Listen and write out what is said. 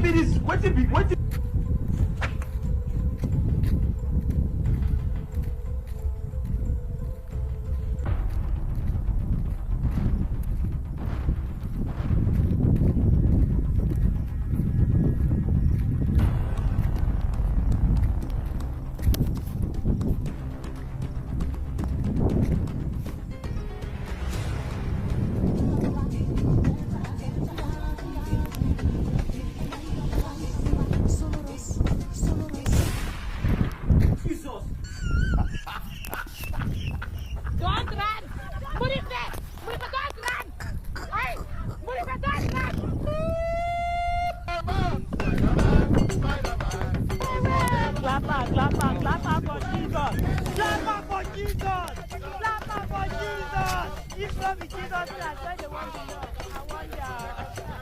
be this? What it Don't run! Murife! Murife, don't run! Hey! Murife, don't run! Clap for Jesus! Clap for Jesus! Clap for Jesus! If not be Jesus, I swear they want to know. I want ya.